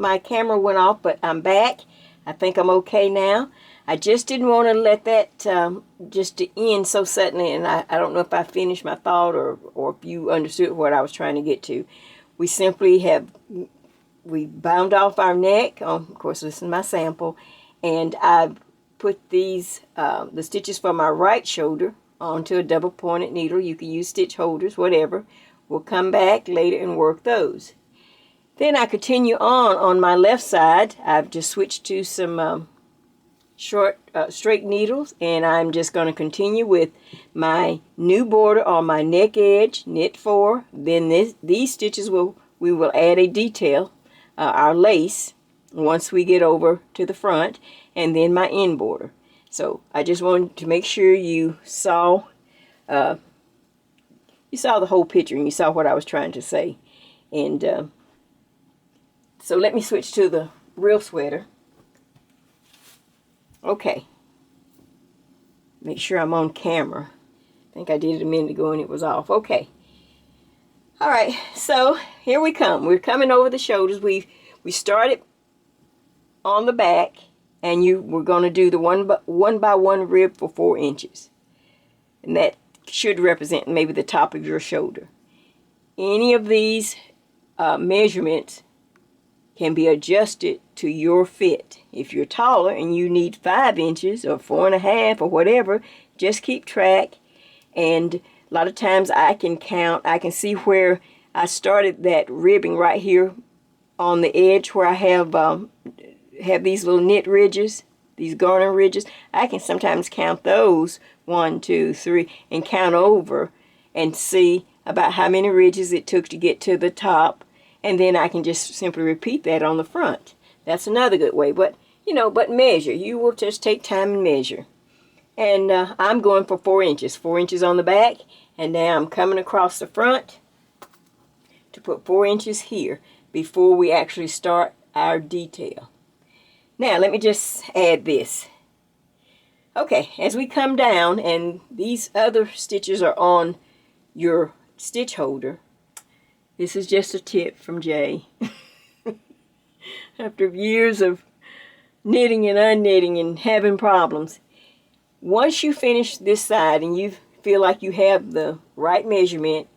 my camera went off, but I'm back. I think I'm okay now. I just didn't want to let that just to end so suddenly, and I don't know if I finished my thought or if you understood what I was trying to get to. We simply we bound off our neck. Of course, this is my sample, and I've put these the stitches for my right shoulder onto a double pointed needle. You can use stitch holders, whatever. We'll come back later and work those. Then I continue on my left side. I've just switched to some short straight needles, and I'm just going to continue with my new border on my neck edge, knit 4. Then these stitches we will add a detail, our lace, once we get over to the front, and then my end border. So I just wanted to make sure you saw the whole picture and you saw what I was trying to say. And so let me switch to the real sweater. Okay. Make sure I'm on camera. I think I did it a minute ago and it was off. Okay. Alright, so here we come. We're coming over the shoulders. We started on the back, and we're going to do the one by one rib for 4 inches. And that should represent maybe the top of your shoulder. Any of these measurements can be adjusted to your fit. If you're taller and you need 5 inches or 4.5 or whatever, just keep track. And a lot of times I can count, I can see where I started that ribbing right here on the edge where I have these little knit ridges, these garter ridges. I can sometimes count those 1, 2, 3 and count over and see about how many ridges it took to get to the top, and then I can just simply repeat that on the front. That's another good way. But but measure. You will just take time and measure. And I'm going for 4 inches. 4 inches on the back, and now I'm coming across the front to put 4 inches here before we actually start our detail. Now let me just add this. Okay, as we come down, and these other stitches are on your stitch holder. This is just a tip from Jay. After years of knitting and unknitting and having problems, once you finish this side and you feel like you have the right measurement,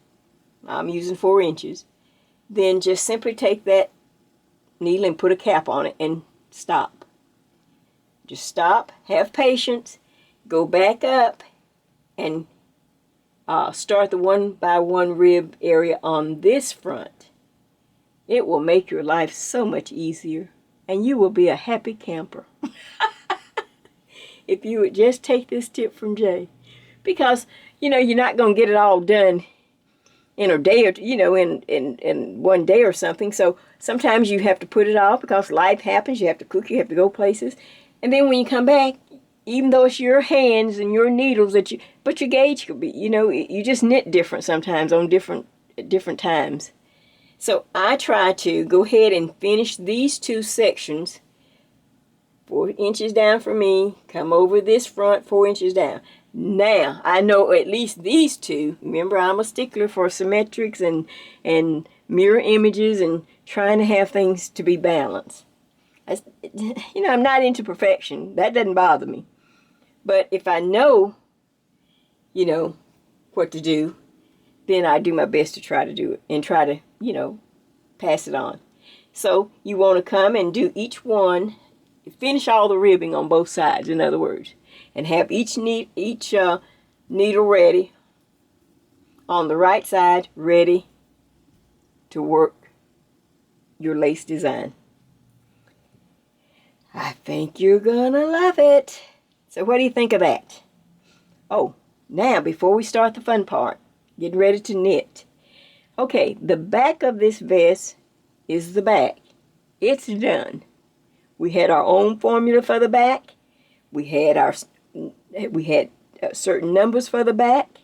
I'm using 4 inches, then just simply take that needle and put a cap on it and stop. Just stop, have patience, go back up, and start the 1 by 1 rib area on this front. It will make your life so much easier, and you will be a happy camper. If you would just take this tip from Jay. Because, you're not going to get it all done in a day or two, in one day or something. So sometimes you have to put it off because life happens. You have to cook, you have to go places. And then when you come back, even though it's your hands and your needles but your gauge could be, you just knit different sometimes on different times. So I try to go ahead and finish these 2 sections, 4 inches down for me, come over this front 4 inches down. Now, I know at least these 2, remember I'm a stickler for symmetrics and mirror images and trying to have things to be balanced. I'm not into perfection. That doesn't bother me. But if I know, what to do, then I do my best to try to do it and try to, pass it on. So you want to come and do each one, finish all the ribbing on both sides, in other words, and have each needle ready on the right side, ready to work your lace design. I think you're gonna love it. So what do you think of that? Oh, now before we start the fun part, getting ready to knit. Okay, the back of this vest is the back. It's done. We had our own formula for the back. We had certain numbers for the back,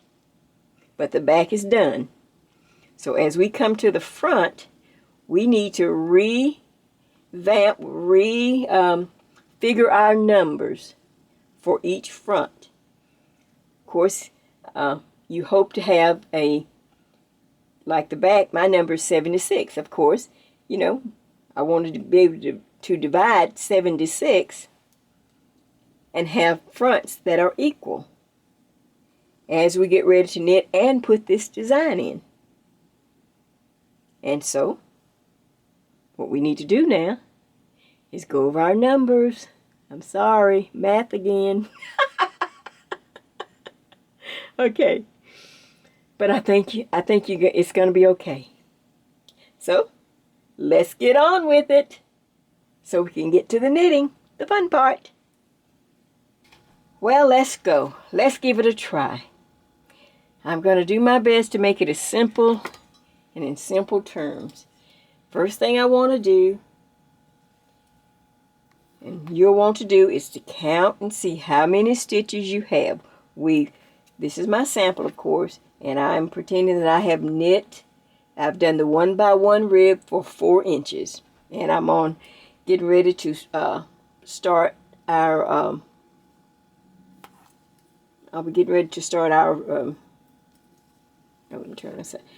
but the back is done. So as we come to the front, we need to figure our numbers for each front. Of course, you hope to have like the back, my number is 76. Of course, I wanted to be able to divide 76 and have fronts that are equal as we get ready to knit and put this design in. And so, what we need to do now is go over our numbers. I'm sorry, math again. Okay, but I think it's going to be okay. So, let's get on with it so we can get to the knitting, the fun part. Well, let's go. Let's give it a try. I'm going to do my best to make it as simple and in simple terms. First thing I want to do, and you'll want to do, is to count and see how many stitches you have. This is my sample, of course, and I'm pretending that I have knit. I've done the 1 by 1 rib for 4 inches, and I'm getting ready to start our I'll be getting ready to start our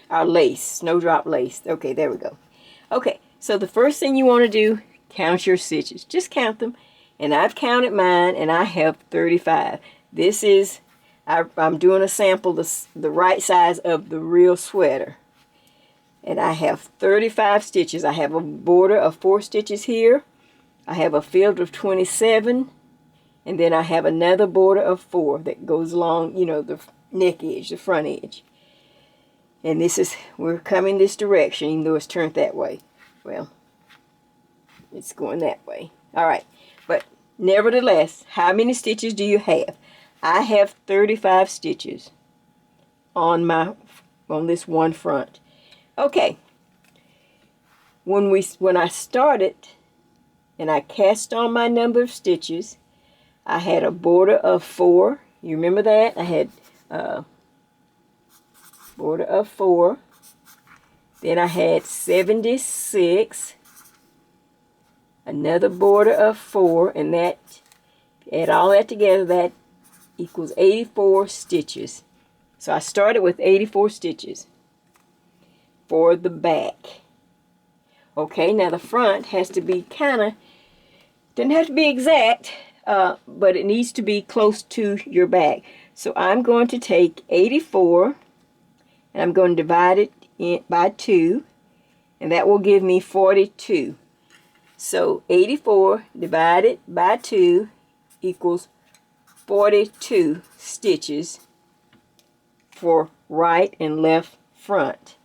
our lace, Snowdrop lace. Okay, there we go. Okay, so the first thing you want to do, count your stitches. Just count them, and I've counted mine, and I have 35. This is, I'm doing a sample, the right size of the real sweater. And I have 35 stitches. I have a border of 4 stitches here. I have a field of 27. And then I have another border of 4 that goes along, you know, the neck edge, the front edge. And we're coming this direction, even though it's turned that way. Well, it's going that way. All right. But nevertheless, how many stitches do you have? I have 35 stitches on this one front. Okay, when I started and I cast on my number of stitches, I had a border of 4. You remember that? I had a border of 4. Then I had 76, another border of 4, and that, add all that together, that equals 84 stitches. So I started with 84 stitches for the back. Okay, now the front has to be doesn't have to be exact, but it needs to be close to your back. So I'm going to take 84 and I'm going to divide it by 2, and that will give me 42. So 84 divided by 2 equals 42 stitches for right and left front.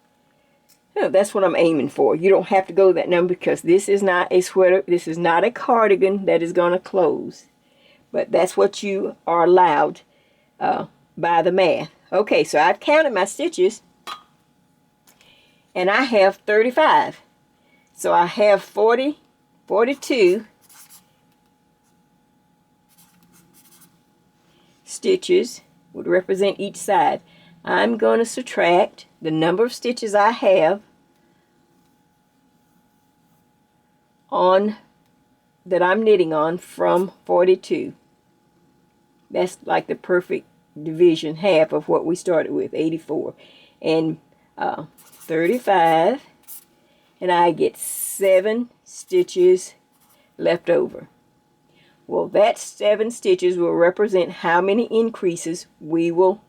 That's what I'm aiming for. You don't have to go that number because this is not a sweater. This is not a cardigan that is going to close. But that's what you are allowed by the math. Okay, so I've counted my stitches. And I have 35. So I have 42 stitches would represent each side. I'm going to subtract the number of stitches I have that I'm knitting on from 42. That's like the perfect division, half of what we started with, 84. And 35, and I get 7 stitches left over. Well, that 7 stitches will represent how many increases we will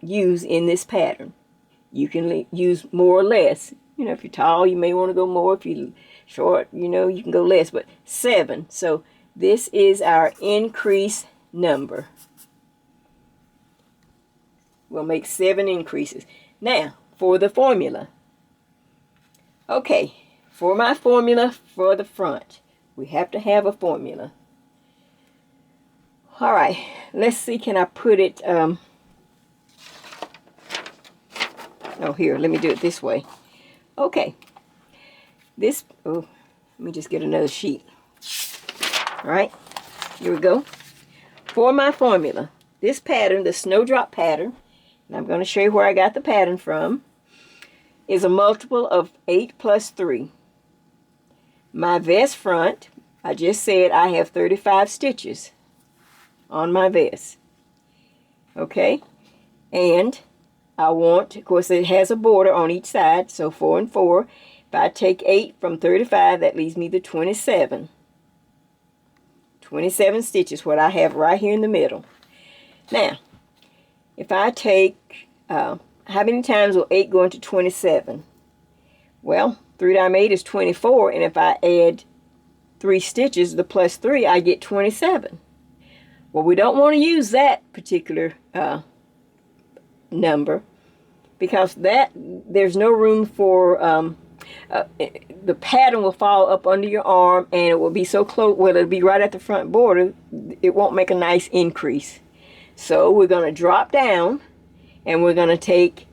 use in this pattern. You can use more or less. You know, if you're tall, you may want to go more. If you're short, you know, you can go less. But 7. So this is our increase number. We'll make 7 increases. Now, for the formula. Okay, for my formula for the front, we have to have a formula. All right, let's see, can I put it, oh, here, let me do it this way. Okay, let me just get another sheet. All right, here we go. For my formula, this pattern, the Snowdrop pattern, and I'm going to show you where I got the pattern from, is a multiple of 8 plus 3. My vest front, I just said I have 35 stitches on my vest. Okay, and I want, of course it has a border on each side, so 4 and 4, If I take 8 from 35, that leaves me the 27. 27 stitches, what I have right here in the middle. Now, if I take, how many times will 8 go into 27? Well, 3 times 8 is 24, and if I add 3 stitches, the plus 3, I get 27. Well, we don't want to use that particular number, because there's no room for, the pattern will fall up under your arm, and it will be so close, well, it'll be right at the front border, it won't make a nice increase. So we're going to drop down, and we're going to take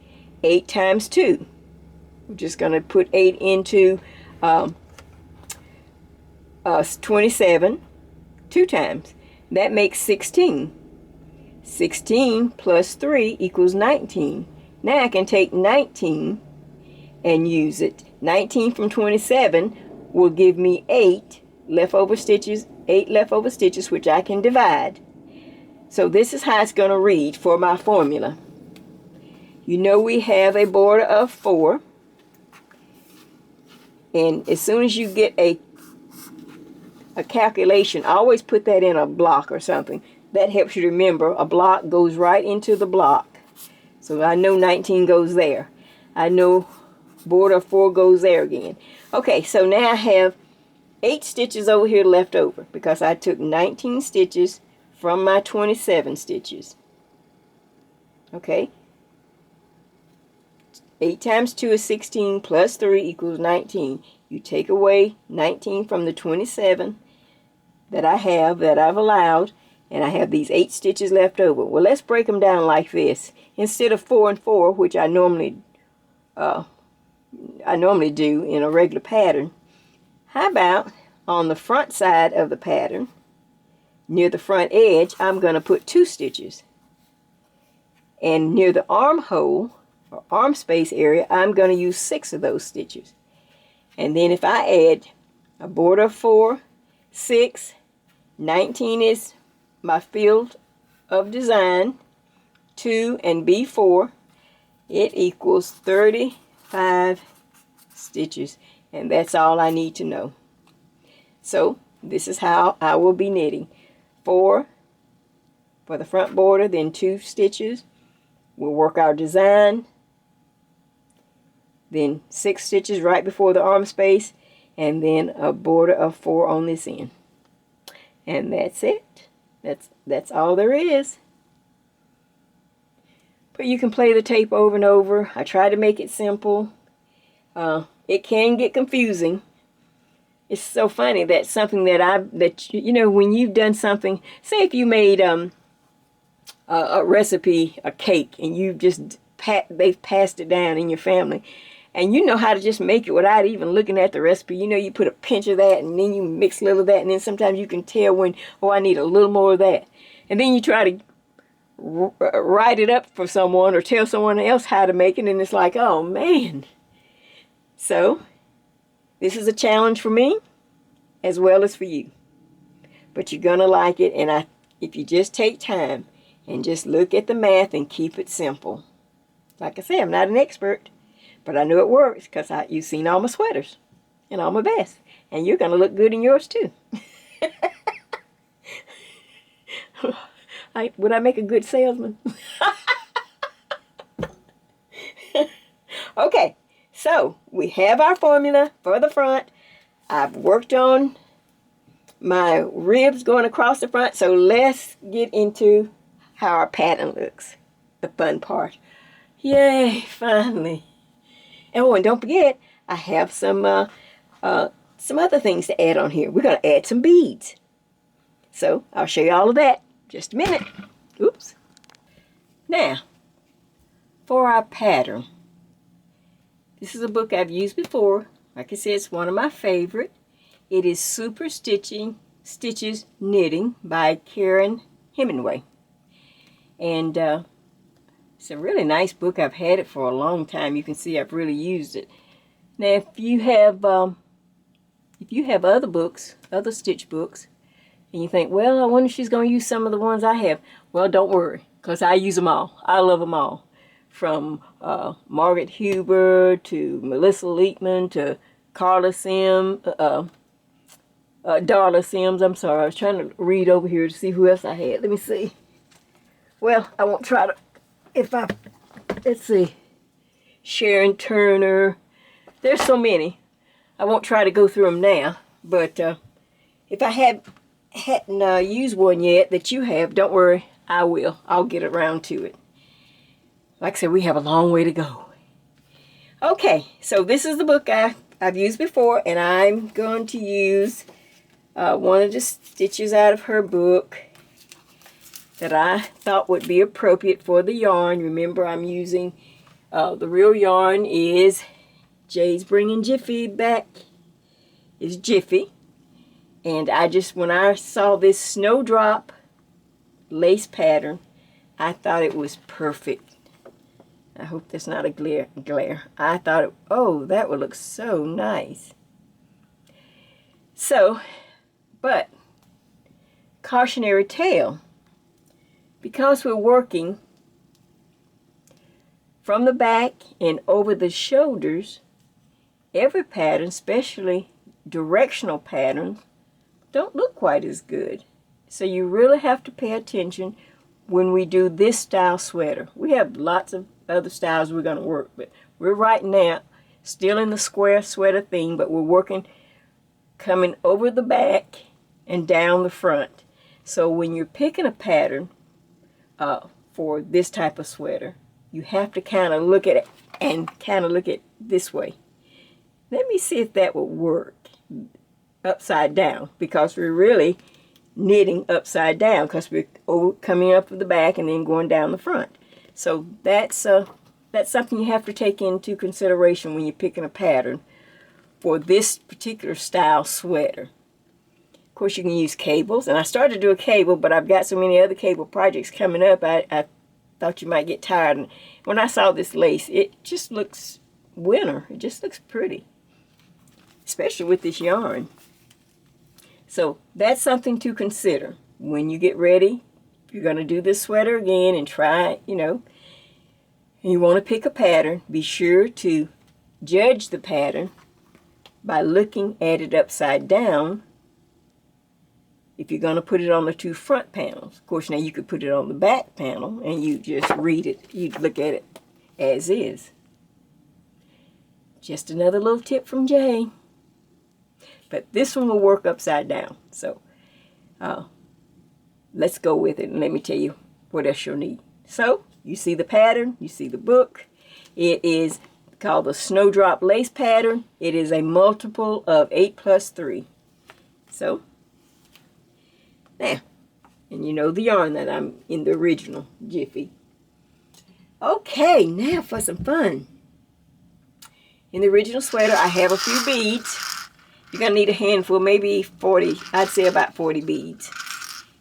8 times 2. We're just going to put 8 into 27 2 times. That makes 16. 16 plus 3 equals 19. Now I can take 19 and use it. 19 from 27 will give me 8 leftover stitches, which I can divide. So this is how it's going to read for my formula. You know we have a border of 4. And as soon as you get a calculation, always put that in a block or something. That helps you remember a block goes right into the block. So I know 19 goes there. I know border of 4 goes there again. Okay, so now I have 8 stitches over here left over because I took 19 stitches from my 27 stitches. Okay. 8 times 2 is 16 plus 3 equals 19. You take away 19 from the 27 that I've allowed, and I have these 8 stitches left over. Well, let's break them down like this. Instead of 4 and 4, which I normally do in a regular pattern, how about on the front side of the pattern, near the front edge, I'm going to put 2 stitches. And near the armhole, or arm space area, I'm going to use 6 of those stitches. And then if I add a border of 4, 6, 19 is my field of design, 2 and B4, it equals 35 stitches. And that's all I need to know. So this is how I will be knitting. 4 for the front border, then 2 stitches. We'll work our design. Then 6 stitches right before the arm space, and then a border of 4 on this end. And that's it. That's all there is. But you can play the tape over and over. I try to make it simple. It can get confusing. It's so funny that something that you know, when you've done something, say if you made a recipe, a cake, and you just they've passed it down in your family, and you know how to just make it without even looking at the recipe. You know, you put a pinch of that, and then you mix a little of that, and then sometimes you can tell when, oh, I need a little more of that. And then you try to write it up for someone or tell someone else how to make it, and it's like, oh, man. So, this is a challenge for me as well as for you. But you're going to like it, and if you just take time and just look at the math and keep it simple. Like I said, I'm not an expert. But I know it works because you've seen all my sweaters and all my vests. And you're going to look good in yours too. Would I make a good salesman? Okay, so we have our formula for the front. I've worked on my ribs going across the front. So let's get into how our pattern looks. The fun part. Yay, finally. Oh, and don't forget, I have some other things to add on here. We're going to add some beads. So, I'll show you all of that in just a minute. Oops. Now, for our pattern. This is a book I've used before. Like I said, it's one of my favorite. It is Super Stitches Knitting by Karen Hemingway. And it's a really nice book. I've had it for a long time. You can see I've really used it. Now, if you have other books, other stitch books, and you think, well, I wonder if she's going to use some of the ones I have. Well, don't worry, because I use them all. I love them all. from Margaret Huber to Melissa Leakman to Carla Sims, Darla Sims. I'm sorry, I was trying to read over here to see who else I had. Let me see. Well, I won't try to, let's see, Sharon Turner. There's so many. I won't try to go through them now, but if I hadn't used one yet that you have, don't worry, I will. I'll get around to it. Like I said, we have a long way to go. Okay, so this is the book I've used before, and I'm going to use one of the stitches out of her book that I thought would be appropriate for the yarn. Remember, I'm using the real yarn is Jay's Bringing Jiffy Back. It's Jiffy. And when I saw this Snowdrop lace pattern, I thought it was perfect. I hope that's not a glare. I thought, oh, that would look so nice. So, but, cautionary tale. Because we're working from the back and over the shoulders, every pattern, especially directional patterns, don't look quite as good. So you really have to pay attention when we do this style sweater. We have lots of other styles we're going to work, but we're right now still in the square sweater theme, but we're working coming over the back and down the front. So when you're picking a pattern for this type of sweater, you have to kind of look at it and kind of look at this way. Let me see if that will work upside down, because we're really knitting upside down because we're coming up the back and then going down the front. So that's something you have to take into consideration when you're picking a pattern for this particular style sweater. Of course, you can use cables, and I started to do a cable, but I've got so many other cable projects coming up, I thought you might get tired. And when I saw this lace, it just looks winter. It just looks pretty, especially with this yarn. So that's something to consider when you get ready. If you're going to do this sweater again and try, and you want to pick a pattern, be sure to judge the pattern by looking at it upside down. If you're going to put it on the two front panels, of course, now you could put it on the back panel and you just read it. You look at it as is. Just another little tip from Jay. But this one will work upside down. So let's go with it and let me tell you what else you'll need. So you see the pattern, you see the book. It is called the Snowdrop Lace Pattern. It is a multiple of 8 plus 3. So now, and you know the yarn that I'm in the original Jiffy. Okay, now for some fun. In the original sweater, I have a few beads. You're going to need a handful, maybe 40, I'd say about 40 beads.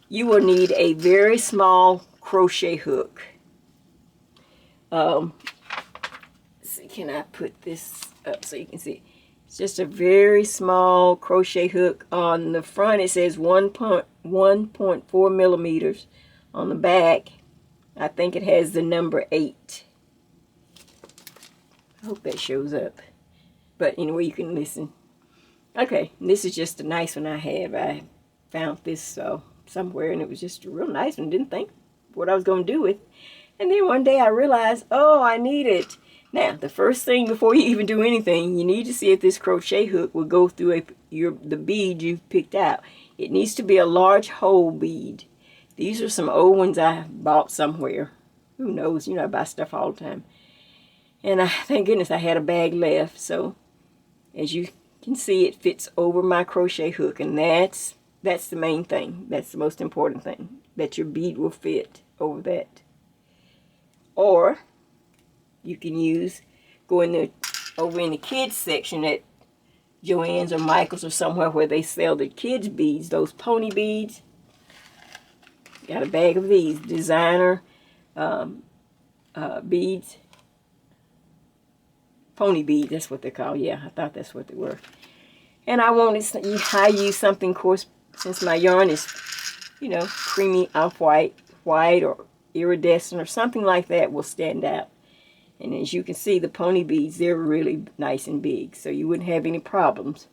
You will need a very small crochet hook. Let's see, can I put this up so you can see? It's just a very small crochet hook. On the front it says 1.4 millimeters. On the back, I think it has the number 8. I hope that shows up. But anyway, you can listen. Okay, this is just a nice one I have. I found this somewhere, and it was just a real nice one. Didn't think what I was going to do with it. And then one day I realized, oh, I need it. Now, the first thing before you even do anything, you need to see if this crochet hook will go through the bead you've picked out. It needs to be a large hole bead. These are some old ones I bought somewhere. Who knows? I buy stuff all the time. And thank goodness I had a bag left. So, as you can see, it fits over my crochet hook, and that's the main thing. That's the most important thing, that your bead will fit over that. Or you can go over in the kids section at Joann's or Michael's or somewhere where they sell the kids beads, those pony beads. Got a bag of these designer beads. Pony beads, that's what they're called. Yeah, I thought that's what they were. And I use something, of course, since my yarn is, creamy off-white, white, or iridescent, or something like that will stand out. And as you can see, the pony beads, they're really nice and big, so you wouldn't have any problems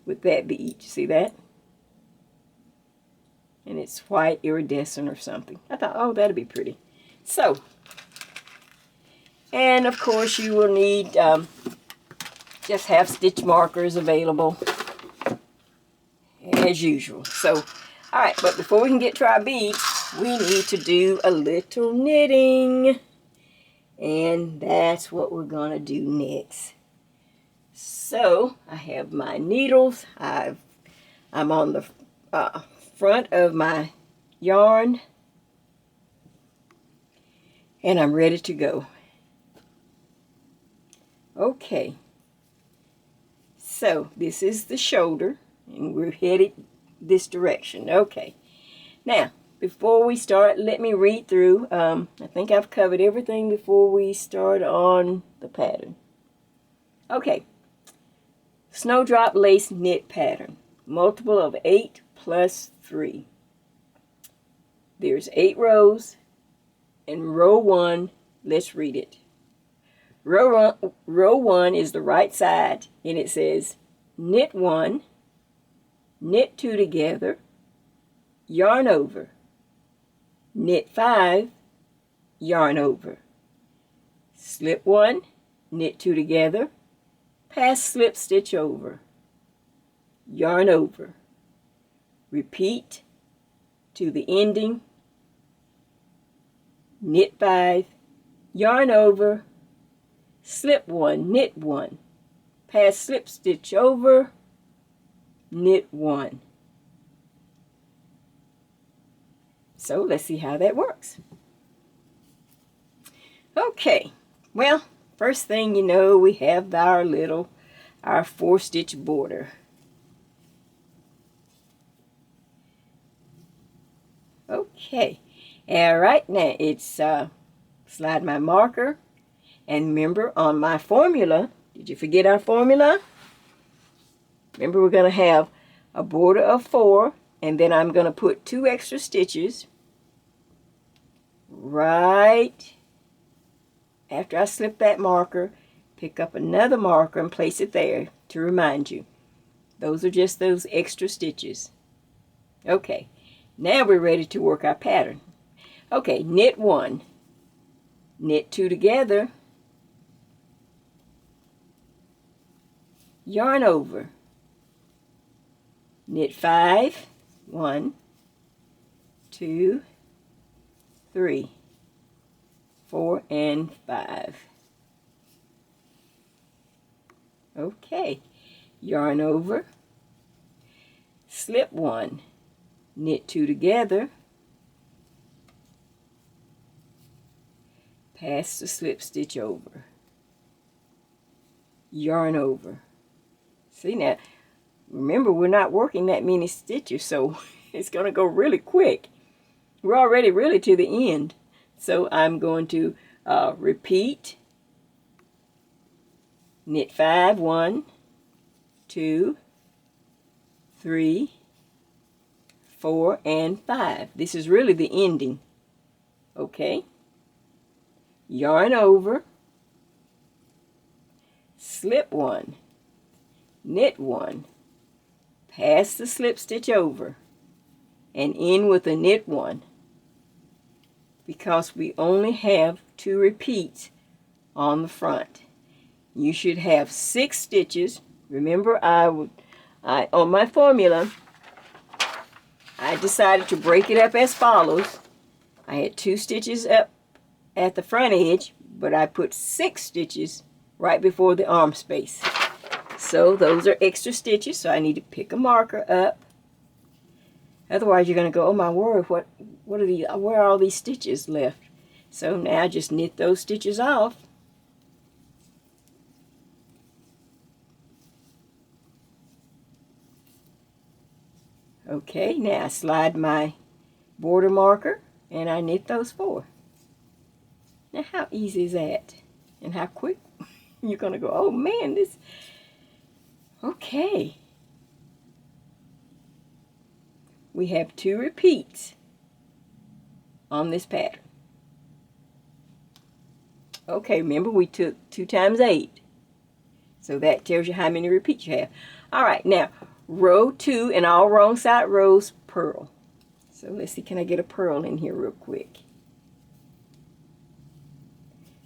with that bead. You see that? And it's white iridescent or something. I thought, oh, that'd be pretty. So, and of course you will need just have stitch markers available as usual. So, all right, but before we can get to our beads, we need to do a little knitting. And that's what we're going to do next. So, I have my needles. I'm on the front of my yarn. And I'm ready to go. Okay. So, this is the shoulder. And we're headed this direction. Okay. Now, before we start, let me read through. I think I've covered everything before we start on the pattern. Okay. Snowdrop lace knit pattern. Multiple of 8 plus 3. There's 8 rows. And row 1, let's read it. Row 1 is the right side. And it says knit 1, knit 2 together, yarn over, knit 5, yarn over, slip 1, knit 2 together, pass slip stitch over, yarn over, repeat to the ending, knit 5, yarn over, slip 1, knit 1, pass slip stitch over, knit 1. So let's see how that works. Okay, well, first thing you know, we have our 4-stitch border. Okay, all right, now it's slide my marker, and remember on my formula, did you forget our formula? Remember, we're going to have a border of 4, and then I'm going to put 2 extra stitches right after I slip that marker. Pick up another marker and place it there to remind you. Those are just those extra stitches. Okay, now we're ready to work our pattern. Okay, knit 1, knit 2 together, yarn over, knit 5, 1, 2, 3, 4, and 5. Okay, yarn over, slip 1, knit 2 together, pass the slip stitch over, yarn over. See now, remember we're not working that many stitches, so it's going to go really quick. We're already really to the end. So I'm going to repeat, knit 5, 1, 2, 3, 4, and 5. This is really the ending. Okay. Yarn over, slip 1, knit 1, pass the slip stitch over, and end with a knit 1. Because we only have 2 repeats on the front. You should have 6 stitches. Remember, on my formula, I decided to break it up as follows. I had 2 stitches up at the front edge, but I put 6 stitches right before the arm space. So those are extra stitches, so I need to pick a marker up. Otherwise, you're going to go, oh my word, what are these? Where are all these stitches left? So now just knit those stitches off. Okay, now I slide my border marker and I knit those 4. Now how easy is that? And how quick? You're going to go, oh man, this... Okay. We have 2 repeats on this pattern. Okay, remember we took 2 times 8. So that tells you how many repeats you have. All right, now row 2 and all wrong side rows, purl. So let's see, can I get a purl in here real quick?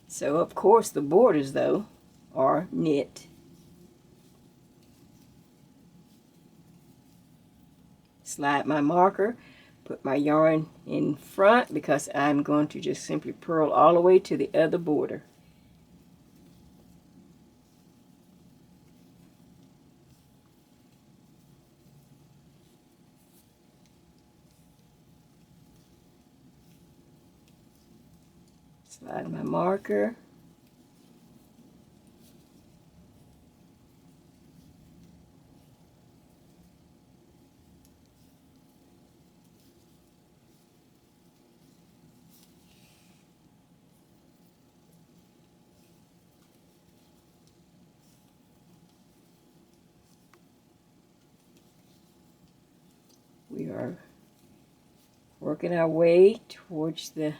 So of course the borders though are knit. Slide my marker, put my yarn in front because I'm going to just simply purl all the way to the other border. Slide my marker. We are working our way towards the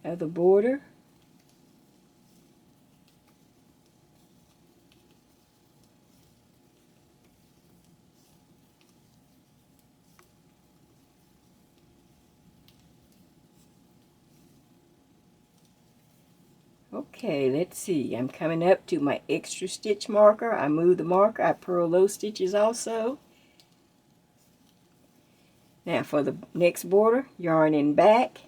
other border. Okay, let's see. I'm coming up to my extra stitch marker. I move the marker. I purl those stitches also. Now for the next border, yarn in back,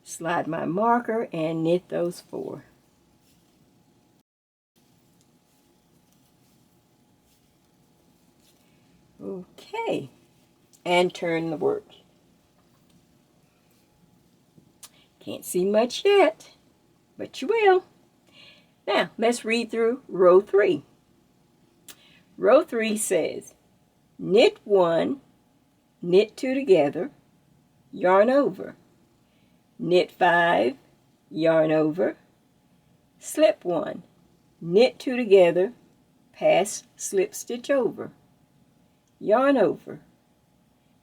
slide my marker and knit those 4. Okay, and turn the work. Can't see much yet, but you will. Now let's read through row 3. Row 3 says, knit 1, knit 2 together, yarn over, knit 5, yarn over, slip 1, knit 2 together, pass slip stitch over, yarn over,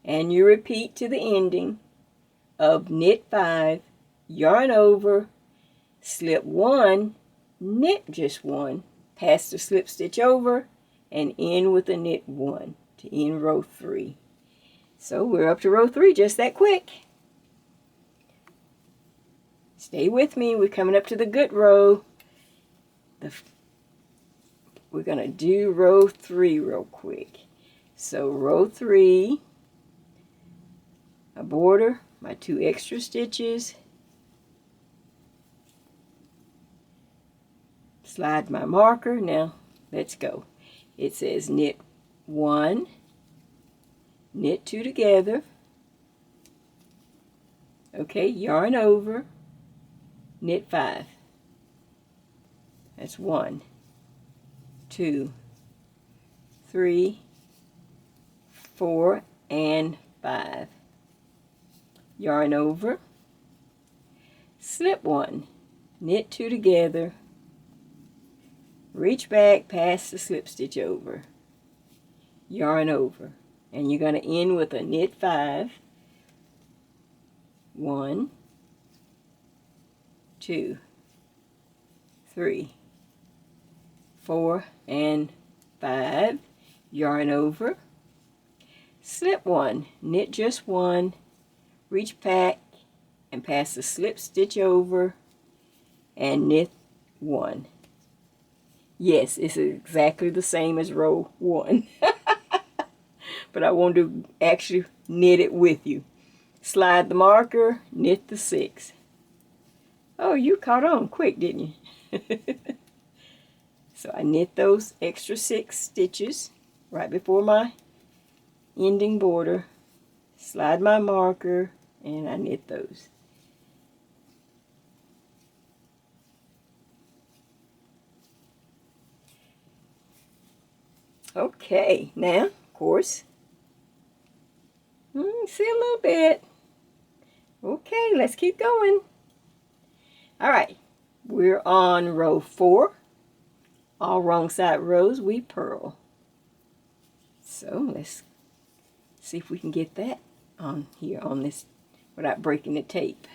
and you repeat to the ending of knit 5, yarn over, slip 1, knit just 1, pass the slip stitch over, and end with a knit 1 to end row 3. So we're up to row 3 just that quick. Stay with me. We're coming up to the good row. We're going to do row 3 real quick. So row 3, a border, my 2 extra stitches, slide my marker. Now let's go. It says knit 1, knit 2 together, okay, yarn over, knit 5. That's 1, 2, 3, 4, and 5. Yarn over, slip 1, knit 2 together, reach back past the slip stitch over, yarn over, and you're going to end with a knit 5. 1, 2, 3, 4, and 5. Yarn over, slip 1, knit just 1, reach back and pass the slip stitch over and knit 1. Yes, it's exactly the same as row 1. But I want to actually knit it with you. Slide the marker, knit the 6. Oh, you caught on quick, didn't you? So I knit those extra 6 stitches right before my ending border. Slide my marker, and I knit those. Okay, now, of course, see a little bit. Okay, let's keep going. All right, we're on row 4. All wrong side rows, we purl. So let's see if we can get that on here on this without breaking the tape.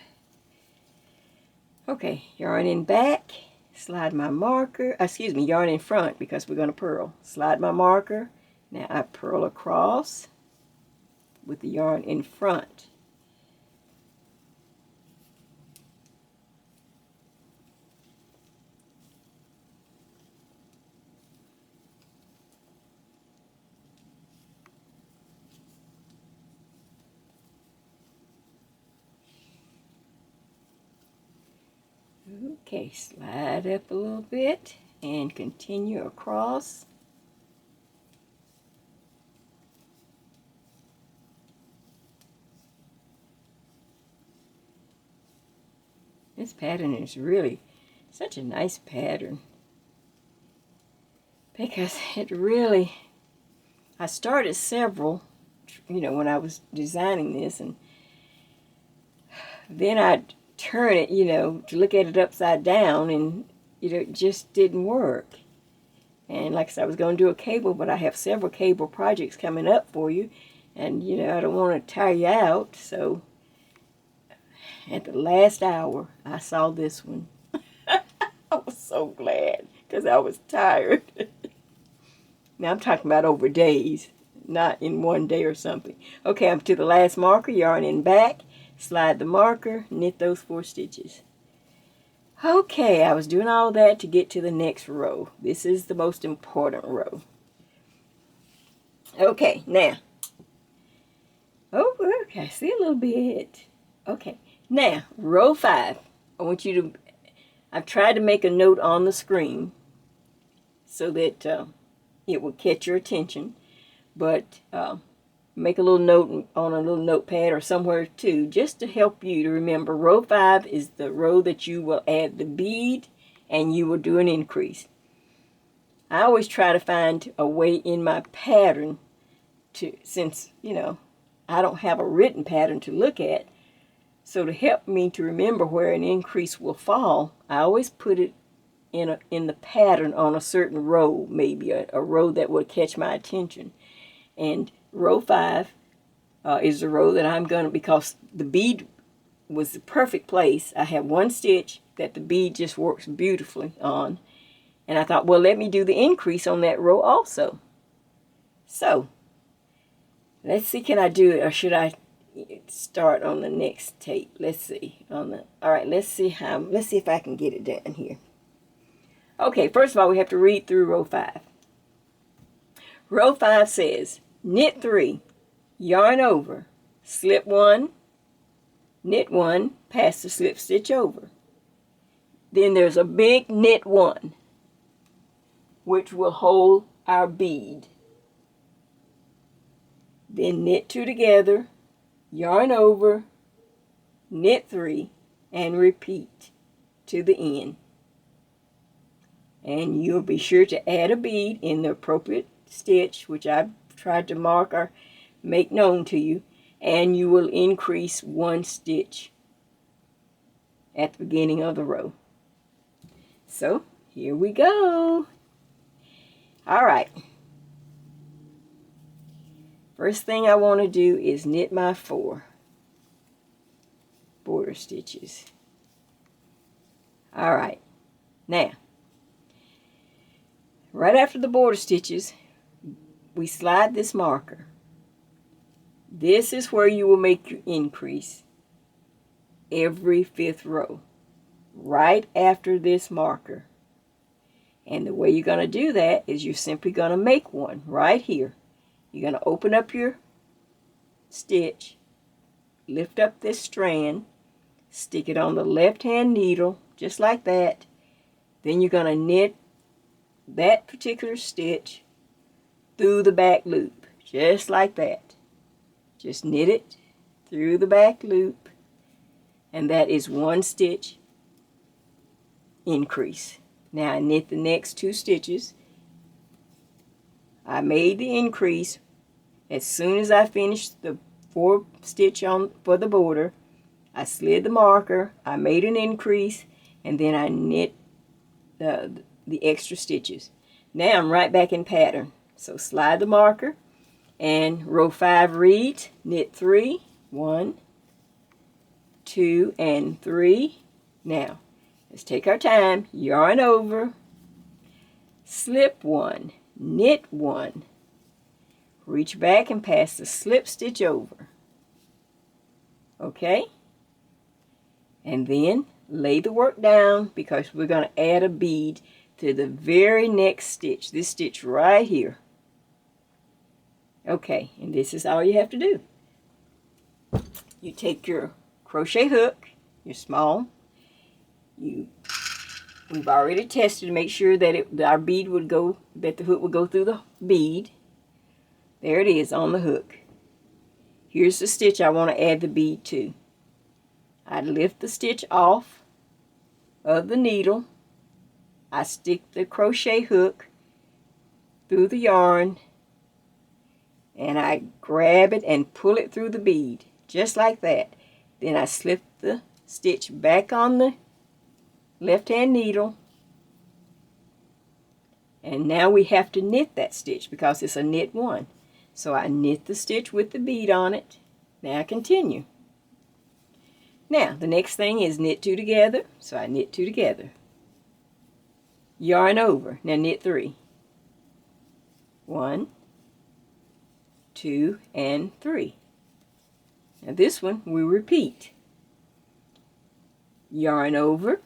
Okay, yarn in back, slide my marker, excuse me, yarn in front because we're going to purl. Slide my marker. Now I purl across with the yarn in front. Okay, slide up a little bit and continue across. This pattern is really such a nice pattern because it really, I started several, when I was designing this, and then I'd turn it, to look at it upside down, and, it just didn't work. And like I said, I was going to do a cable, but I have several cable projects coming up for you, and, I don't want to tire you out, so at the last hour, I saw this one. I was so glad because I was tired. Now I'm talking about over days, not in one day or something. Okay, I'm to the last marker, yarn in back, slide the marker, knit those 4 stitches. Okay, I was doing all that to get to the next row. This is the most important row. Okay, now. Oh, okay, I see a little bit. Okay, now, row 5. I want you to, I've tried to make a note on the screen so that it will catch your attention, but make a little note on a little notepad or somewhere too, just to help you to remember. Row 5 is the row that you will add the bead and you will do an increase. I always try to find a way in my pattern to, since, I don't have a written pattern to look at, so to help me to remember where an increase will fall, I always put it in the pattern on a certain row, maybe a row that will catch my attention. And row 5 is the row that I'm going to, because the bead was the perfect place. I have 1 stitch that the bead just works beautifully on. And I thought, well, let me do the increase on that row also. So, let's see, can I do it, or should I start on the next tape? Let's see. All right, let's see if I can get it down here. Okay, first of all, we have to read through row 5. Row 5 says, knit 3, yarn over, slip 1, knit 1, pass the slip stitch over. Then there's a big knit 1, which will hold our bead. Then knit 2 together, yarn over, knit 3, and repeat to the end. And you'll be sure to add a bead in the appropriate stitch, which I've tried to mark or make known to you, and you will increase 1 stitch at the beginning of the row. So here we go. All right. First thing I want to do is knit my 4 border stitches. All right. Now, right after the border stitches, we slide this marker. This is where you will make your increase every 5th row, right after this marker. And the way you're going to do that is you're simply going to make one right here. You're going to open up your stitch, lift up this strand, stick it on the left-hand needle, just like that. Then you're going to knit that particular stitch through the back loop, just like that. Just knit it through the back loop, and that is 1 stitch increase. Now I knit the next 2 stitches. I made the increase as soon as I finished the 4 stitch on for the border. I slid the marker, I made an increase, and then I knit the extra stitches. Now I'm right back in pattern. So slide the marker, and row 5 reads, knit 3, 1, 2, and 3. Now Let's take our time. Yarn over, slip one, knit one, reach back and pass the slip stitch over. Okay? And then lay the work down because we're going to add a bead to the very next stitch, this stitch right here. Okay, and this is all you have to do. You take your crochet hook, your small, we've already tested to make sure that our bead would go, that the hook would go through the bead. There it is on the hook. Here's the stitch I want to add the bead to. I lift the stitch off of the needle. I stick the crochet hook through the yarn and I grab it and pull it through the bead, just like that. Then I slip the stitch back on the left-hand needle, and now we have to knit that stitch because it's a knit one. So I knit the stitch with the bead on it. Now I continue. Now, the next thing is knit two together, so I knit two together. Yarn over. Now knit three. 1, 2, and 3. Now this one we repeat. Yarn over,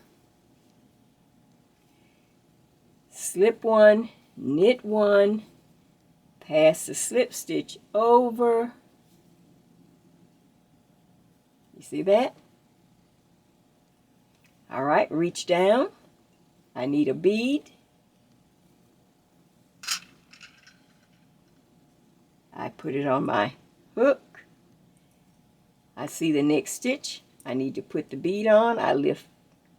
slip one, knit one, pass the slip stitch over. You see that? All right, reach down. I need a bead. I put it on my hook. I see the next stitch. I need to put the bead on. I lift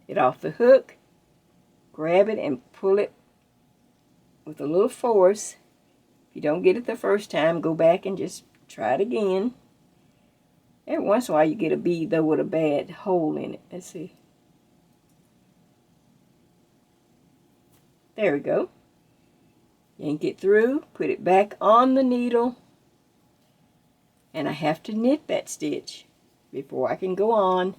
it off the hook, grab it and pull it with a little force. If you don't get it the first time, go back and just try it again. Every once in a while you get a bead though with a bad hole in it. Let's see. There we go. Yank it through, put it back on the needle, and I have to knit that stitch before I can go on.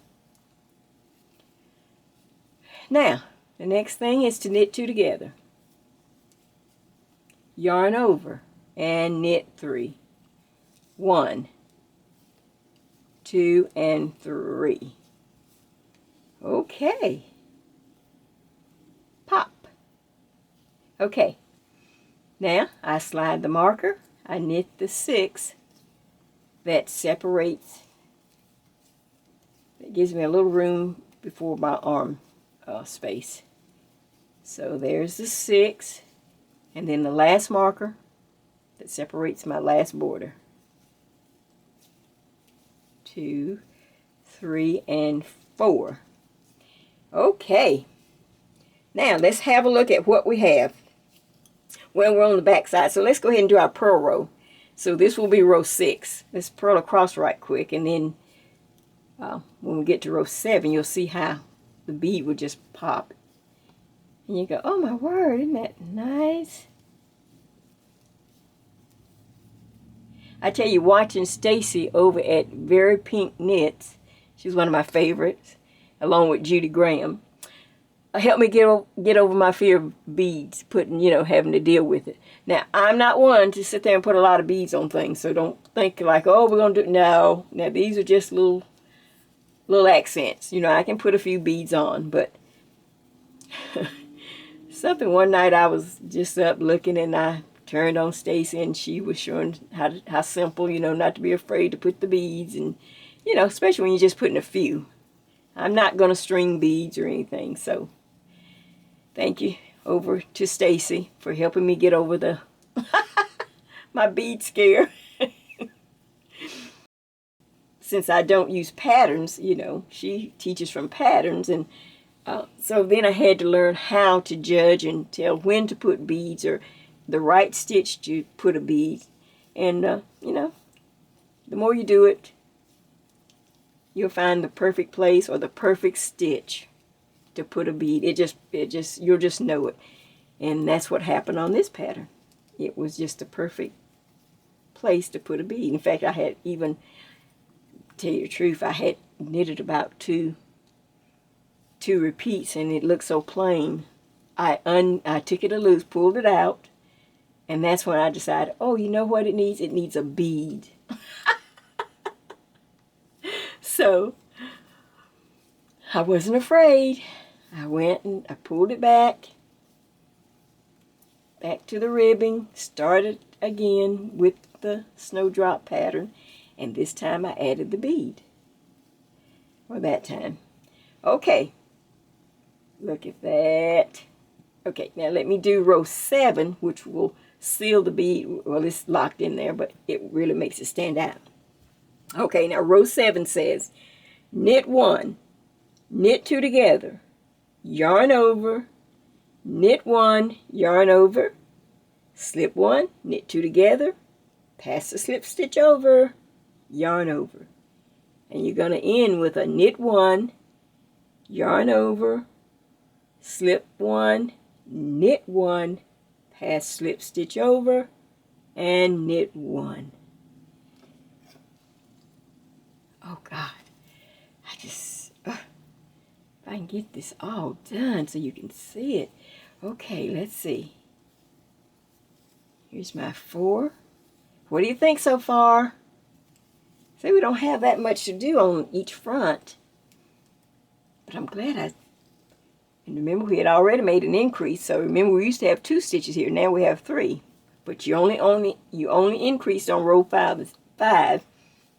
Now, the next thing is to knit two together. Yarn over and knit 3. 1, 2, and 3. Okay. Pop. Okay. Now, I slide the marker. I knit the 6 that separates. It gives me a little room before my arm space. So there's the 6, and then the last marker that separates my last border. 2, 3, and 4. Okay. Now let's have a look at what we have. Well, we're on the back side, so let's go ahead and do our purl row. So this will be row 6. Let's purl across right quick, and then when we get to row 7, you'll see how the bead will just pop. And you go, oh my word, isn't that nice? I tell you, watching Stacy over at Very Pink Knits, she's one of my favorites, along with Judy Graham, helped me get over my fear of beads, having to deal with it. Now, I'm not one to sit there and put a lot of beads on things, so don't think like, oh, we're going to do, no. Now, these are just little accents. I can put a few beads on, but something one night I was just up looking and I turned on Stacy and she was showing how simple, not to be afraid to put the beads, and, especially when you're just putting a few. I'm not going to string beads or anything, so thank you over to Stacy for helping me get over the my bead scare. Since I don't use patterns, she teaches from patterns, and so then I had to learn how to judge and tell when to put beads or the right stitch to put a bead. And, the more you do it, you'll find the perfect place or the perfect stitch to put a bead. You'll just know it. And that's what happened on this pattern. It was just a perfect place to put a bead. In fact, I had even, tell you the truth, I had knitted about 2 2 repeats and it looked so plain, I took it loose, pulled it out, and that's when I decided, oh, you know what it needs? It needs a bead. So I wasn't afraid. I went and I pulled it back to the ribbing, started again with the snowdrop pattern, and this time I added the bead. Or that time. Okay, look at that. Okay, now let me do row 7, which will seal the bead. Well, it's locked in there, but it really makes it stand out. Okay, now row 7 says, knit 1, knit 2 together, yarn over, knit 1, yarn over, slip 1, knit 2 together, pass the slip stitch over, yarn over. And you're going to end with a knit 1, yarn over, slip 1, knit 1, pass slip stitch over, and knit 1. Oh God, if I can get this all done so you can see it. Okay, let's see. Here's my 4. What do you think so far? See, we don't have that much to do on each front. But I'm glad and remember we had already made an increase. So remember we used to have 2 stitches here. Now we have 3. But you only increased on row 5,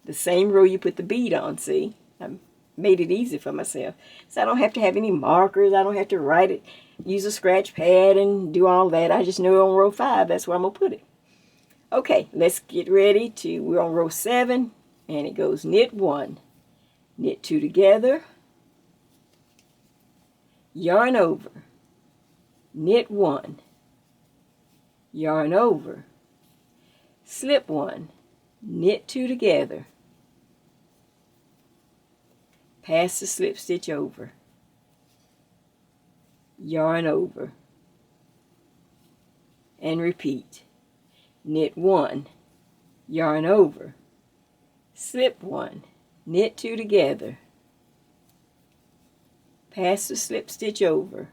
the same row you put the bead on, see? I made it easy for myself. So I don't have to have any markers. I don't have to write it, use a scratch pad and do all that. I just know on row 5, that's where I'm going to put it. Okay, let's get ready to, we're on row 7, and it goes knit 1, knit 2 together, yarn over, knit 1, yarn over, slip 1, knit 2 together, pass the slip stitch over, yarn over, and repeat. Knit 1, yarn over, slip 1, knit 2 together, pass the slip stitch over,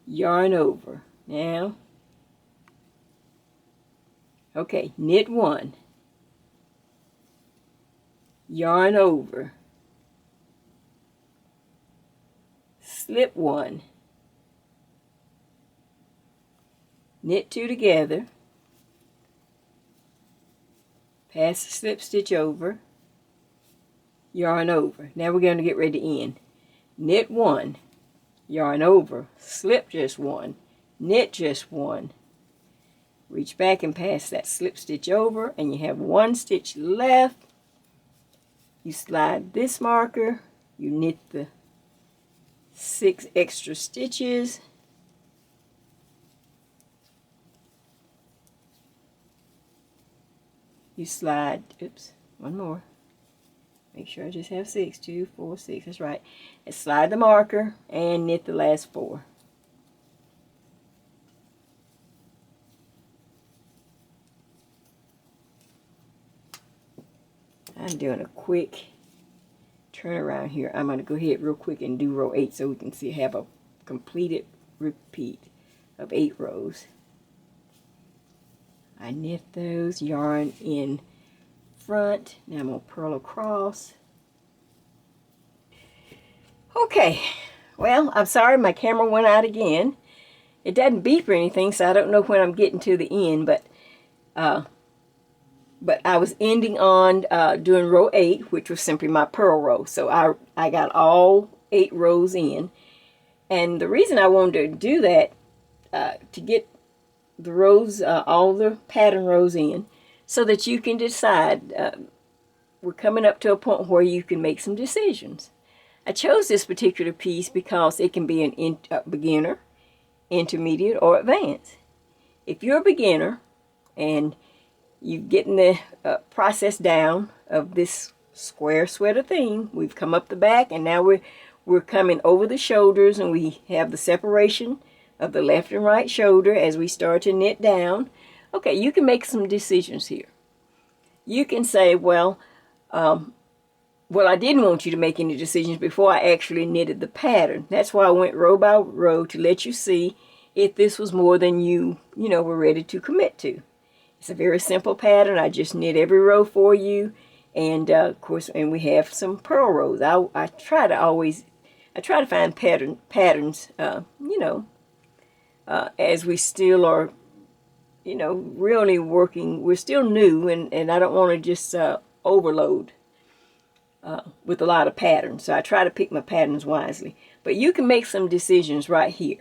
yarn over. Now, okay, knit 1, yarn over, slip 1, knit 2 together, pass the slip stitch over, yarn over. Now we're going to get ready to end. Knit 1, yarn over, slip just 1, knit just 1. Reach back and pass that slip stitch over, and you have 1 stitch left. You slide this marker, you knit the 6 extra stitches. You slide, oops, one more. Make sure I just have 6, 2, 4, 6, that's right. And slide the marker and knit the last 4. I'm doing a quick turnaround here. I'm going to go ahead real quick and do row 8 so we can see have a completed repeat of 8 rows. I knit those, yarn in front. Now I'm going to purl across. Okay, well, I'm sorry my camera went out again. It doesn't beep or anything, so I don't know when I'm getting to the end, but I was ending on doing row 8, which was simply my purl row. So I got all 8 rows in. And the reason I wanted to do that, to get the rows, all the pattern rows in, so that you can decide. We're coming up to a point where you can make some decisions. I chose this particular piece because it can be an beginner, intermediate, or advanced. If you're a beginner and you're getting the process down of this square sweater thing, we've come up the back, and now we're coming over the shoulders, and we have the separation of the left and right shoulder as we start to knit down. Okay, you can make some decisions here. You can say, well, well, I didn't want you to make any decisions before I actually knitted the pattern. That's why I went row by row, to let you see if this was more than you were ready to commit to. It's a very simple pattern. I just knit every row for you, and of course, and we have some purl rows. I try to find patterns, as we still are, really working. We're still new, and I don't want to just overload with a lot of patterns. So I try to pick my patterns wisely. But you can make some decisions right here.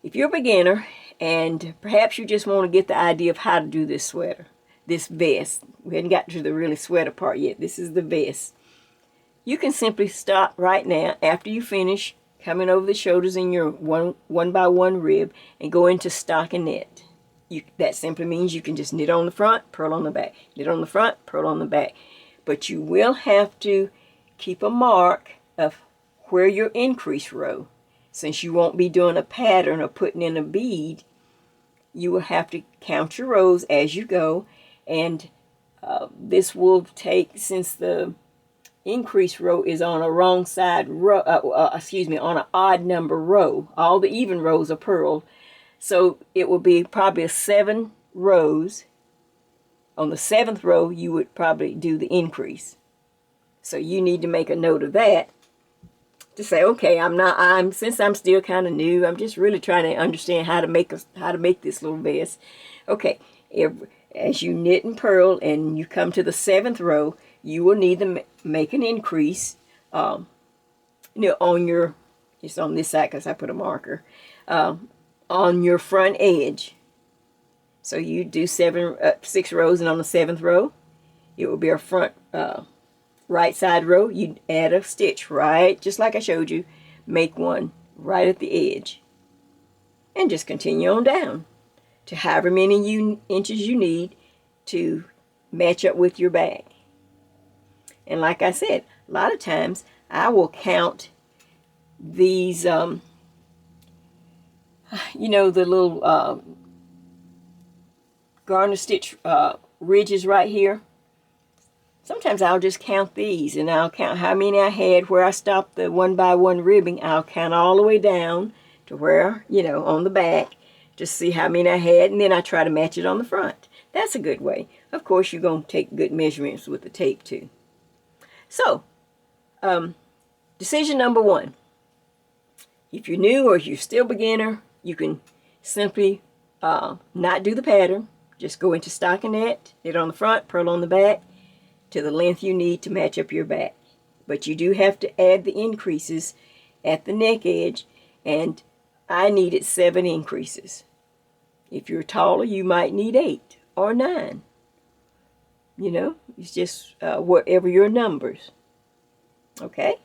If you're a beginner and perhaps you just want to get the idea of how to do this sweater, this vest. We hadn't got to the really sweater part yet. This is the vest. You can simply stop right now after you finish coming over the shoulders in your one by one rib and go into stockinette. That simply means you can just knit on the front, purl on the back. Knit on the front, purl on the back. But you will have to keep a mark of where your increase row. Since you won't be doing a pattern or putting in a bead, you will have to count your rows as you go. And this will take, since the increase row is on a wrong side row, on an odd number row. All the even rows are purled. So it will be probably 7 rows. On the 7th row, you would probably do the increase. So you need to make a note of that to say, okay, since I'm still kind of new, I'm just really trying to understand how to make this little vest. Okay, as you knit and purl and you come to the 7th row, you will need to make an increase, on your, it's on this side because I put a marker, on your front edge. So you do 6 rows, and on the 7th row, it will be a front right side row. You add a stitch right, just like I showed you. Make one right at the edge, and just continue on down to however many inches you need to match up with your bag. And like I said, a lot of times I will count these, the little garter stitch ridges right here. Sometimes I'll just count these, and I'll count how many I had where I stopped the one by one ribbing. I'll count all the way down to where, on the back, to see how many I had, and then I try to match it on the front. That's a good way. Of course, you're going to take good measurements with the tape too. So, decision number 1. If you're new or if you're still beginner, you can simply not do the pattern. Just go into stockinette, knit on the front, purl on the back, to the length you need to match up your back. But you do have to add the increases at the neck edge, and I needed 7 increases. If you're taller, you might need 8 or 9. It's just whatever your numbers. Okay?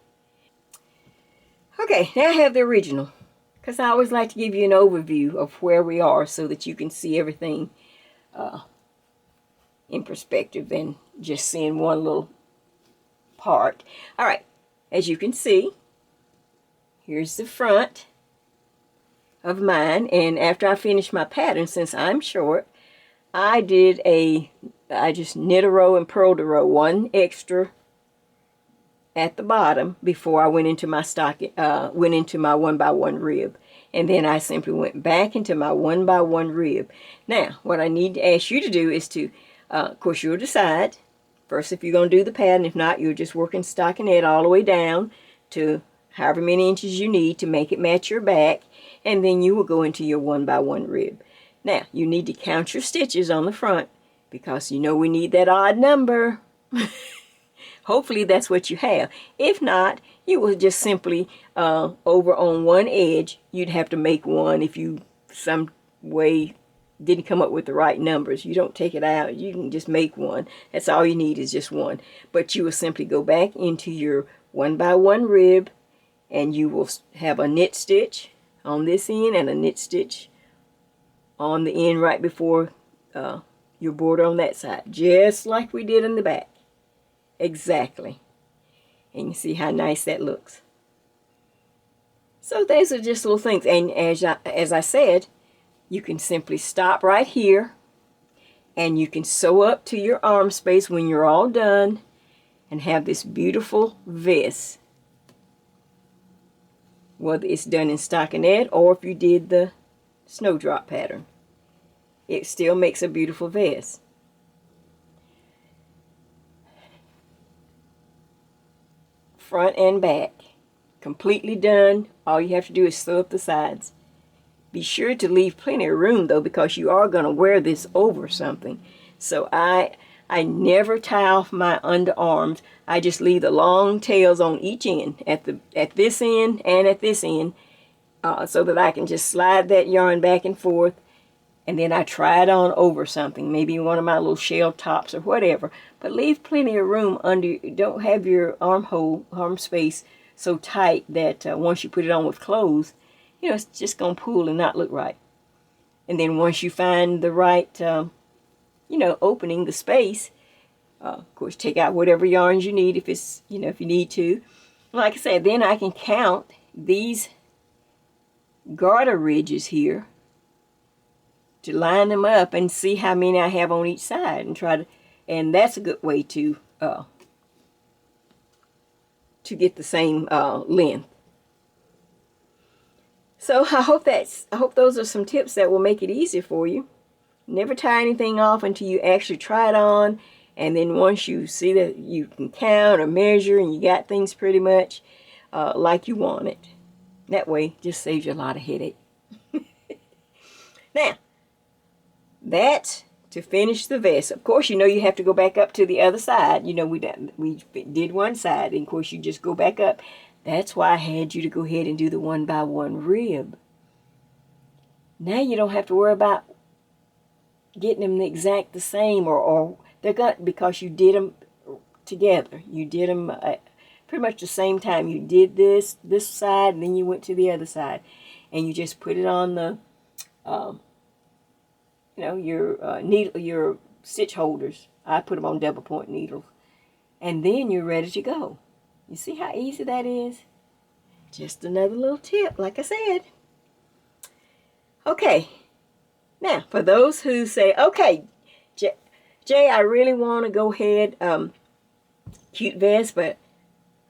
Okay, now I have the original, because I always like to give you an overview of where we are so that you can see everything in perspective than just seeing one little part. All right, as you can see, here's the front of mine, and after I finished my pattern, since I'm short, I just knit a row and purled a row, 1 extra at the bottom before I went into my one by one rib, and then I simply went back into my one by one rib. Now, what I need to ask you to do is to, of course, you'll decide first if you're going to do the pattern. If not, you're just working stockinette all the way down to however many inches you need to make it match your back, and then you will go into your one by one rib. Now, you need to count your stitches on the front, because we need that odd number. Hopefully that's what you have. If not, you will just simply, over on one edge, you'd have to make one if you some way didn't come up with the right numbers. You don't take it out. You can just make one. That's all you need, is just one. But you will simply go back into your one by one rib, and you will have a knit stitch on this end and a knit stitch on the end right before your border on that side, just like we did in the back. Exactly. And you see how nice that looks. So those are just little things. And as I said, you can simply stop right here, and you can sew up to your arm space when you're all done. and have this beautiful vest. Whether it's done in stockinette or if you did the Snowdrop pattern, it still makes a beautiful vest. Front and back, completely done. All you have to do is sew up the sides. Be sure to leave plenty of room though, because you are going to wear this over something. So I never tie off my underarms. I just leave the long tails on each end, at this end and at this end, so that I can just slide that yarn back and forth, and then I try it on over something, maybe one of my little shell tops or whatever. But leave plenty of room under. Don't have your arm space so tight that once you put it on with clothes, you know, it's just going to pull and not look right. And then once you find the right, you know, opening, the space, of course, take out whatever yarns you need if it's, you know, if you need to. Like I said, then I can count these garter ridges here to line them up and see how many I have on each side, and try to, and that's a good way to get the same length. So I hope those are some tips that will make it easier for you. Never tie anything off until you actually try it on, and then once you see that you can count or measure and you got things pretty much like you want it. That way, just saves you a lot of headache. Now, that's to finish the vest. Of course, you know you have to go back up to the other side. You know, we did one side, and of course you just go back up. That's why I had you to go ahead and do the 1x1 rib. Now you don't have to worry about getting them the same, or they're got, because you did them together. You did them pretty much the same time. You did this side, and then you went to the other side, and you just put it on the you know, your needle, your stitch holders. I put them on double point needles, and then you're ready to go. You see how easy that is? Just another little tip, like I said. Okay, now for those who say, okay, Jay, I really want to go ahead, cute vest, but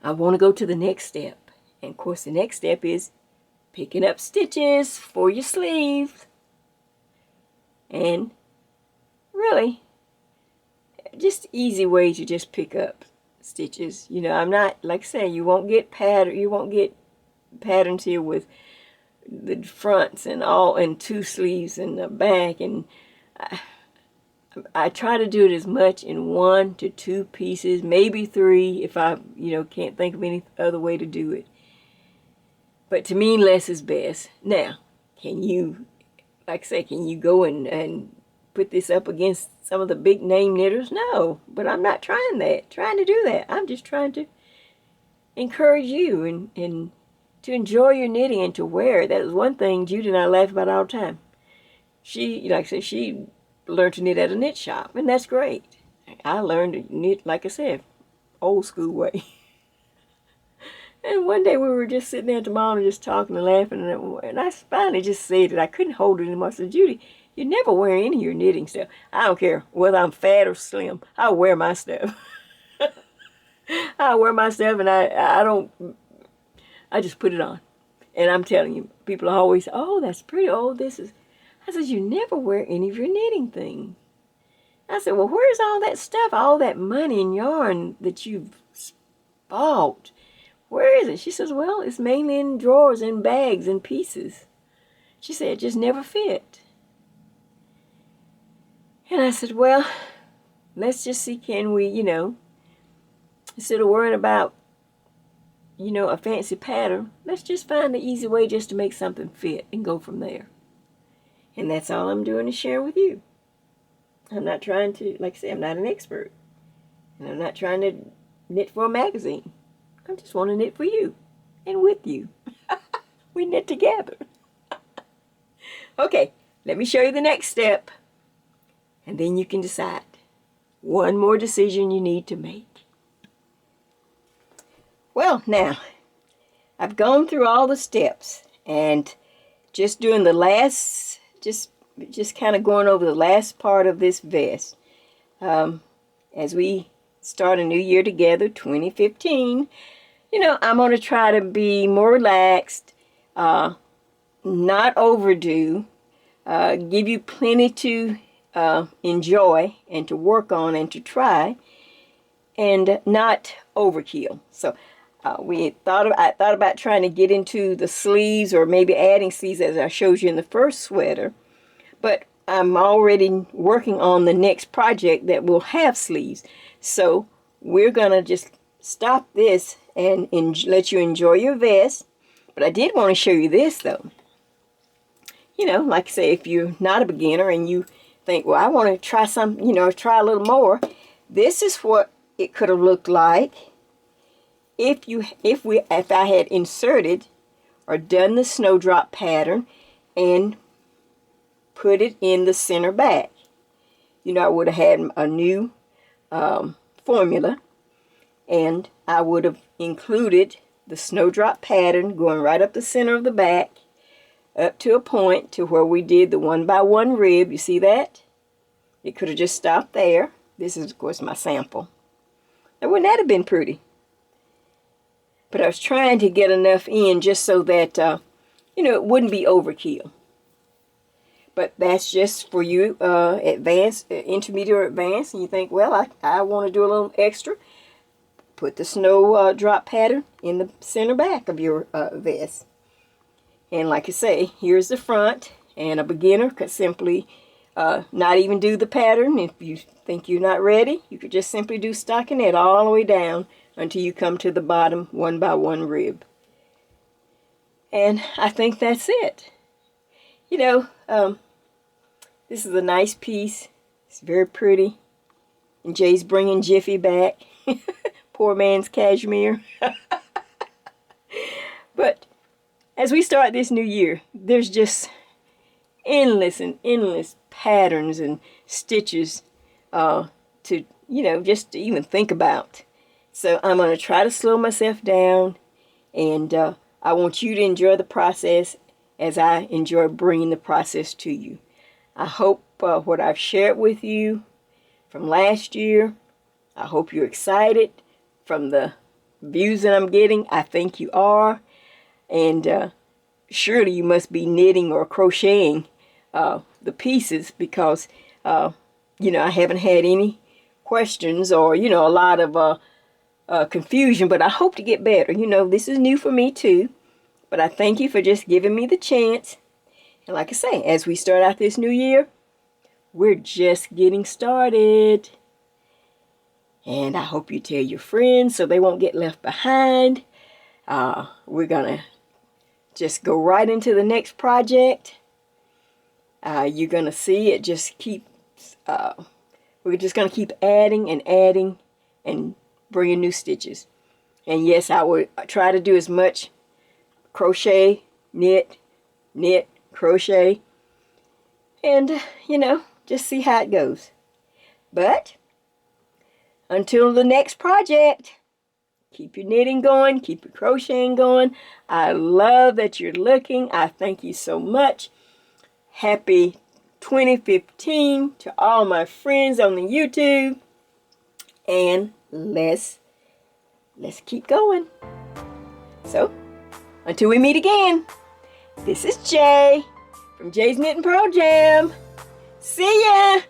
I want to go to the next step. And of course the next step is picking up stitches for your sleeves. And really, just easy way to just pick up stitches. You know, I'm not, like I say, you won't get patterns here with the fronts and all, and two sleeves and the back, and I try to do it as much in 1 to 2 pieces, maybe 3 if I, you know, can't think of any other way to do it. But to me, less is best. Now, can you, like I say, can you go and put this up against some of the big name knitters? No, but I'm not trying to do that. I'm just trying to encourage you and to enjoy your knitting and to wear it. That is one thing Judy and I laugh about all the time. She, like I said, she learned to knit at a knit shop, and that's great. I learned to knit, like I said, old school way. And one day we were just sitting there at the mall and just talking and laughing, and I finally just said it. I couldn't hold it anymore. I said, Judy, you never wear any of your knitting stuff. I don't care whether I'm fat or slim. I wear my stuff. I wear my stuff, and I just put it on. And I'm telling you, people always say, oh, that's pretty. Oh, this is. I said, you never wear any of your knitting things. I said, well, where's all that stuff, all that money and yarn that you've bought? Where is it? She says, well, it's mainly in drawers and bags and pieces. She said, it just never fit. And I said, well, let's just see, can we, you know, instead of worrying about, you know, a fancy pattern, let's just find the easy way just to make something fit and go from there. And that's all I'm doing is sharing with you. I'm not trying to, like I say, I'm not an expert. And I'm not trying to knit for a magazine. I just want to knit for you and with you. We knit together. Okay, let me show you the next step. And then you can decide. One more decision you need to make. Well, now, I've gone through all the steps and just doing the last, just kind of going over the last part of this vest. As we start a new year together, 2015. You know, I'm going to try to be more relaxed, not overdo, give you plenty to enjoy and to work on and to try, and not overkill. So I thought about trying to get into the sleeves, or maybe adding sleeves as I showed you in the first sweater, but I'm already working on the next project that will have sleeves. So we're gonna just stop this and let you enjoy your vest. But I did want to show you this though. You know, like I say, if you're not a beginner and you think, well, I want to try some, you know, try a little more, this is what it could have looked like if I had inserted or done the snowdrop pattern and put it in the center back. You know, I would have had a new formula, and I would have included the snowdrop pattern going right up the center of the back, up to a point to where we did the 1x1 rib. You see that? It could have just stopped there. This is, of course, my sample. Now, wouldn't that have been pretty? But I was trying to get enough in just so that, you know, it wouldn't be overkill. But that's just for you advanced, intermediate or advanced, and you think, well, I want to do a little extra. Put the snowdrop pattern in the center back of your vest. And like I say, here's the front, and a beginner could simply not even do the pattern. If you think you're not ready, you could just simply do stockinette all the way down until you come to the bottom 1x1 rib. And I think that's it. You know, this is a nice piece. It's very pretty. And Jay's bringing Jiffy back. Poor man's cashmere. But as we start this new year, there's just endless and endless patterns and stitches to, you know, just to even think about. So I'm going to try to slow myself down, and I want you to enjoy the process as I enjoy bringing the process to you. I hope what I've shared with you from last year, I hope you're excited from the views that I'm getting. I think you are. And surely you must be knitting or crocheting the pieces, because, you know, I haven't had any questions or, you know, a lot of confusion. But I hope to get better. You know, this is new for me too. But I thank you for just giving me the chance. And like I say, as we start out this new year, we're just getting started. And I hope you tell your friends so they won't get left behind. We're going to just go right into the next project. You're going to see it just keep, we're just going to keep adding and adding and bringing new stitches. And yes, I would try to do as much crochet, knit, knit, crochet, and, you know, just see how it goes. But until the next project, keep your knitting going, keep your crocheting going. I love that you're looking. I thank you so much. Happy 2015 to all my friends on the YouTube. And let's keep going. So, until we meet again, this is Jay from Jay's Knit and Purl Jam. See ya!